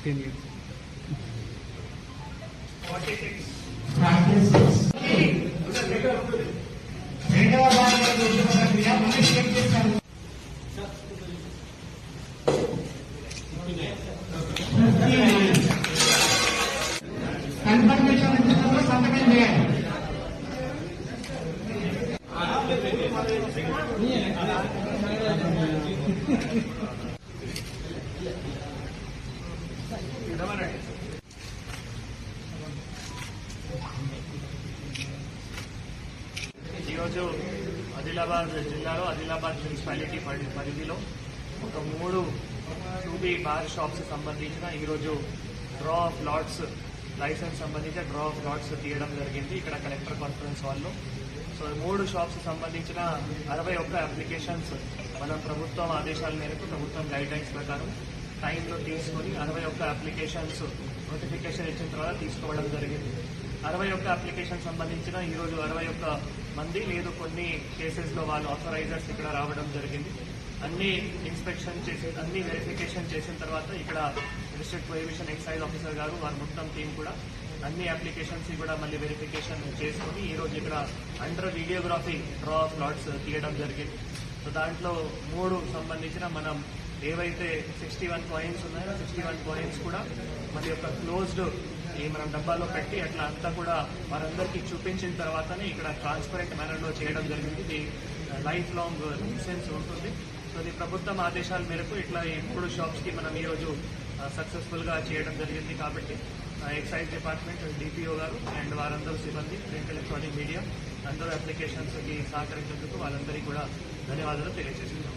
10 years. 46. Confirmation రిజిస్టర్లో సంతకం చేయాలి. ఈరోజు ఆదిలాబాద్ జిల్లాలో ఆదిలాబాద్ మున్సిపాలిటీ పరిధిలో ఒక 3 2B బార్ షాప్స్ సంబంధించిన ఈరోజు డ్రా ఆఫ్ లాట్స్ లైసెన్స్ సంబంధించిన డ్రా ఆఫ్ లాట్స్ తీయడం జరిగింది ఇక్కడ కలెక్టర్ కాన్ఫరెన్స్ హాల్లో. సో 3 షాప్స్ సంబంధించిన 61 అప్లికేషన్స్ మనం ప్రభుత్వం ఆదేశాల మేరకు ప్రభుత్వం గైడ్ లైన్స్ ప్రకారం టైంలో తీసుకొని 61 అప్లికేషన్స్ నోటిఫికేషన్ ఇచ్చిన తర్వాత తీసుకోవడం జరిగింది. 61 అప్లికేషన్ సంబంధించిన ఈరోజు 61 మంది లేదు కొన్ని కేసెస్లో వాళ్ళు ఆథరైజర్స్ ఇక్కడ రావడం జరిగింది. అన్ని ఇన్స్పెక్షన్ చేసి అన్ని వెరిఫికేషన్ చేసిన తర్వాత ఇక్కడ డిస్ట్రిక్ట్ ప్రొహిబిషన్ ఎక్సైజ్ ఆఫీసర్ గారు వారి మొత్తం టీం కూడా అన్ని అప్లికేషన్స్ కూడా మళ్ళీ వెరిఫికేషన్ చేసుకుని ఈరోజు ఇక్కడ under videography draw of lots తీయడం జరిగింది. సో దాంట్లో 3 సంబంధించిన మనం ఏవైతే 61 కాయిన్స్ ఉన్నాయో 61 కాయిన్స్ కూడా మన యొక్క క్లోజ్డ్ మనం డబ్బాలో పెట్టి అట్లా అంతా కూడా వారందరికీ చూపించిన తర్వాతనే ఇక్కడ ట్రాన్స్పరెంట్ మేనర్లో చేయడం జరిగింది. ఇది లైఫ్ లాంగ్ లైసెన్స్ ఉంటుంది. సో ఇది ప్రభుత్వం ఆదేశాల మేరకు ఇట్లా 3 షాప్స్కి మనం ఈరోజు సక్సెస్ఫుల్గా చేయడం జరిగింది. కాబట్టి ఎక్సైజ్ డిపార్ట్మెంట్ డిపిఓ గారు అండ్ వారందరూ సిబ్బంది ప్రింట్ ఎలక్ట్రానిక్ మీడియా అందరూ అప్లికేషన్స్కి సహకరించేందుకు వాళ్ళందరికీ కూడా ధన్యవాదాలు తెలియజేస్తున్నాం.